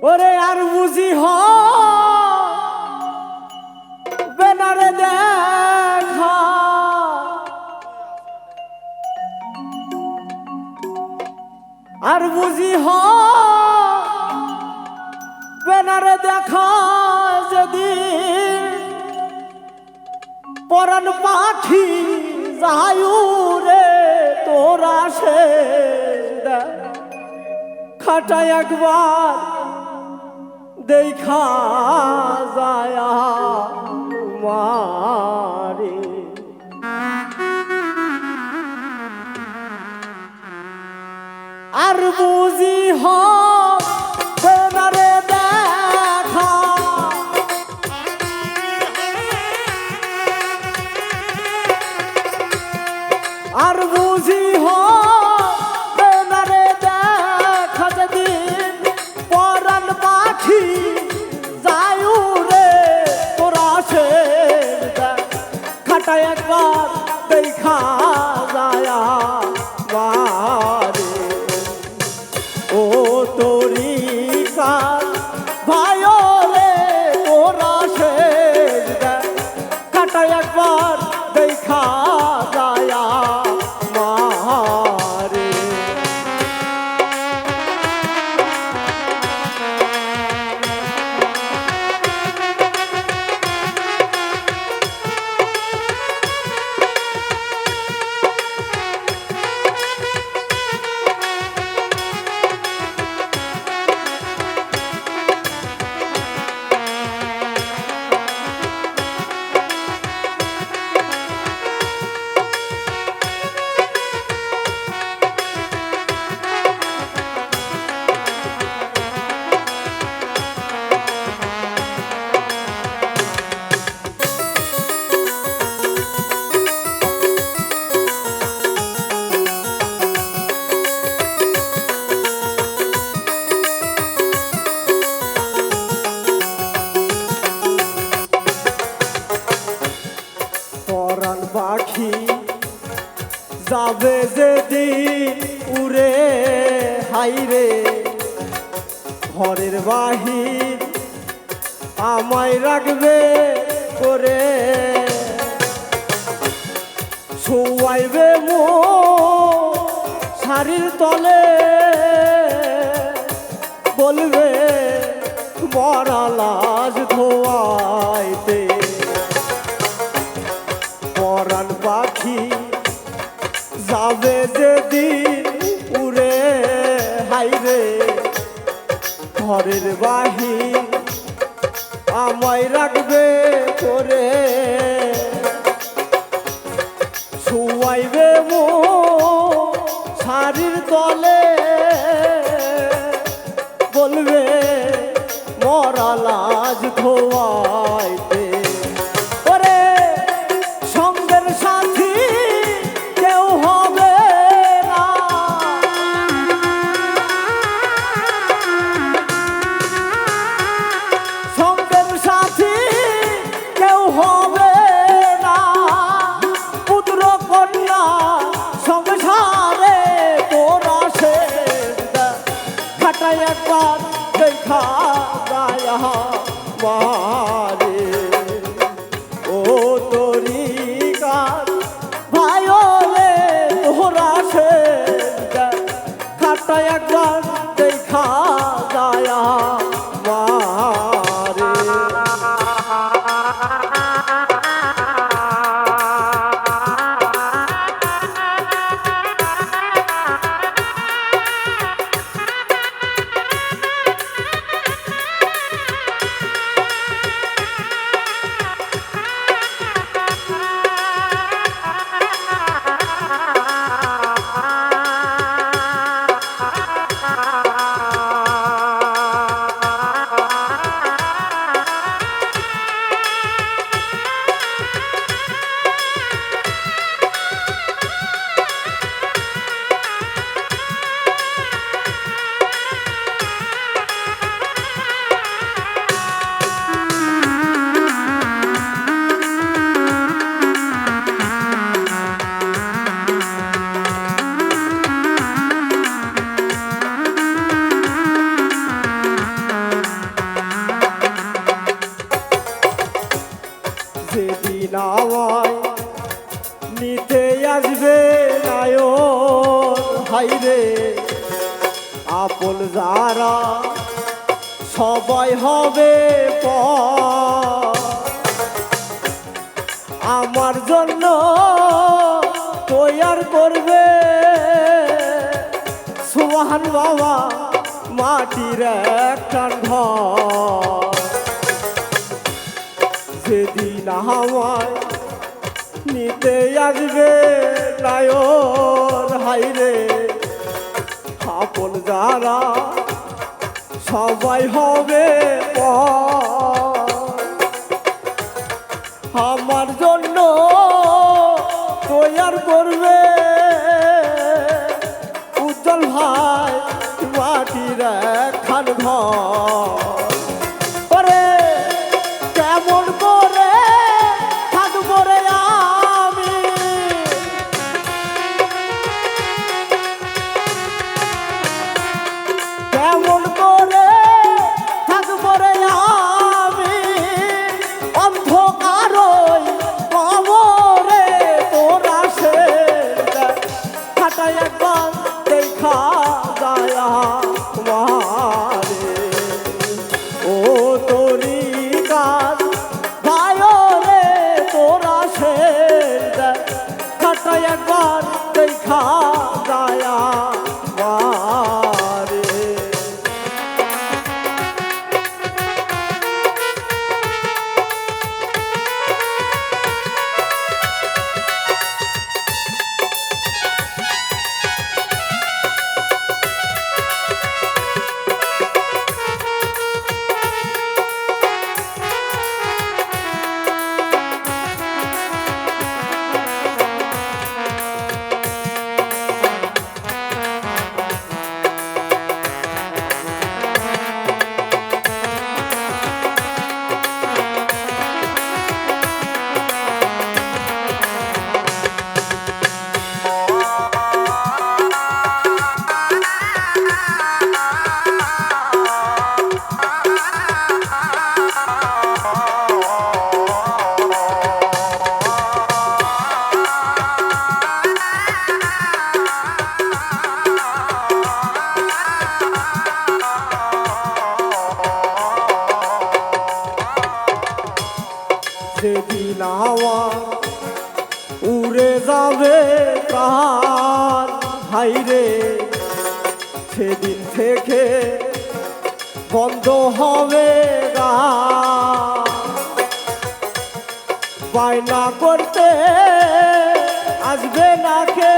ওরে আর বুঝি বেনারে দেখা আর বুঝি বেনারে দেখা যেদিন পরাণ পাখি যায়ু রে তোরা সে খাটা একবার দেখা যায় মারে আর বুঝি বেনারে দেখা আর বুঝি বেনারে দেখা যেদিন পরাণ পাখি যায়ু রে তোরা সে খাটা একবার দেখা যায় মারে ও তোরি কার ভাইরে তোরা সে কাটা একবার দেখা যায় মারে পরাণ পাখি যাবে যেদিন উড়ে হাইরে ঘরের বাহির আমায় রাখবে করে শোয়াইবে মো শাড়ির তলে বলবে মরা লাশ ধোয়াইতে পরাণ পাখি যাবে যেদিন উড়ে হাইরে ঘরের বাহির আমায় রাখবে করে শুয়াইবে মো শাড়ির তলে বলবে মরা লাশ ধোয়াইতে ওরে সঙ্গের সাথী কেউ হবে না সঙ্গের সাথী কেউ হবে না পুত্র কন্যা সংসারে তোরা সে খাটা একবার দেখা যায় মারে ও তোরি কার ভাইরে তোরা সে খাটা একবার দেখা যায় মারে আপন যারা সবাই হবে পর। আমার জন্য তৈয়ার করবে সুবহান বাবা মাটির একটা ঘর। যেদিন আমায় নিতে আসবে নায়র হাইরে, আপন যারা সবাই হবে পর। আমার জন্য তৈয়ার করবে উজ্জ্বল ভাই মাটির একখান ঘর। ওরে কেমন করে থাকবো রে আমি, কেমন করে থাকবো রে আমি অন্ধকারই কবরে। তোরা সে খাটাই একবার দেখা যায় আমারে, ও তোরি কাজ ভাই রে। তোরা সে খাটাই একবার দেখা যায় আমারে। সেদিন আমার উড়ে যাবে প্রাণ হাইরে, সেদিন থেকে বন্ধ হবে গান। বায়না করতে আসবে না কে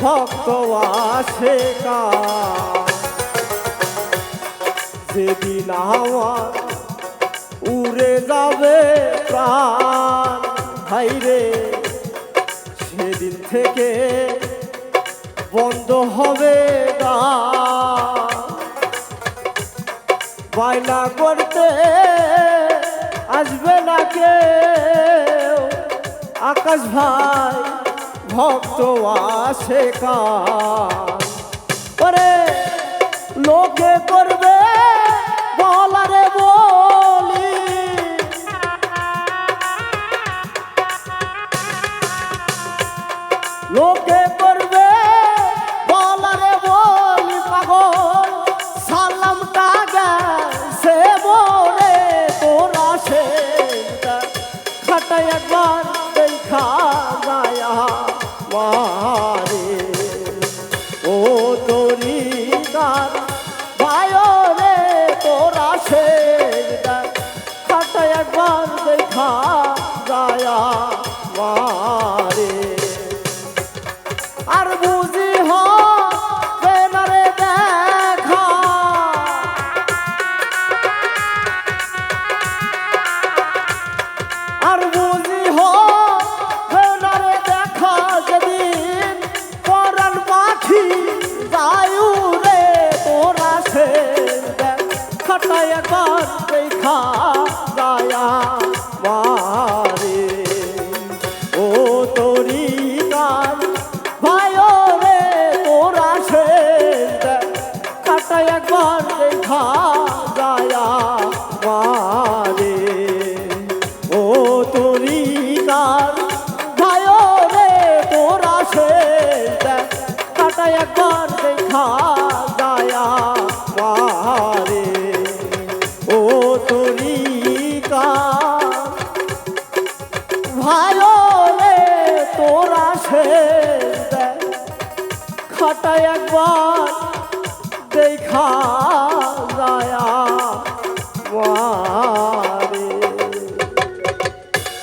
ভক্ত আসে কার। যেদিন আমার উড়ে যাবে প্রাণ ভাইরে, সেদিন থেকে বন্ধ হবে গান। বায়না করতে আসবে না কেউ আকাশ ভাই ভক্ত আসে কার। ওরে লোকে করবে বলারে বলি, লোকে করবে বলারে বলি পাগল সালামটা গেছে বলে। তোরা সে খাটাই একবার দেখা যায় আমারে, ও তোরি গান ভাই রে। তোরা সে খাটাই একবার দেখা যায় আমারে। আর বুঝি হবে না রে দেখা, আর বুঝি হবে না রে দেখা যেদিন হাটা একবার দেখা যায়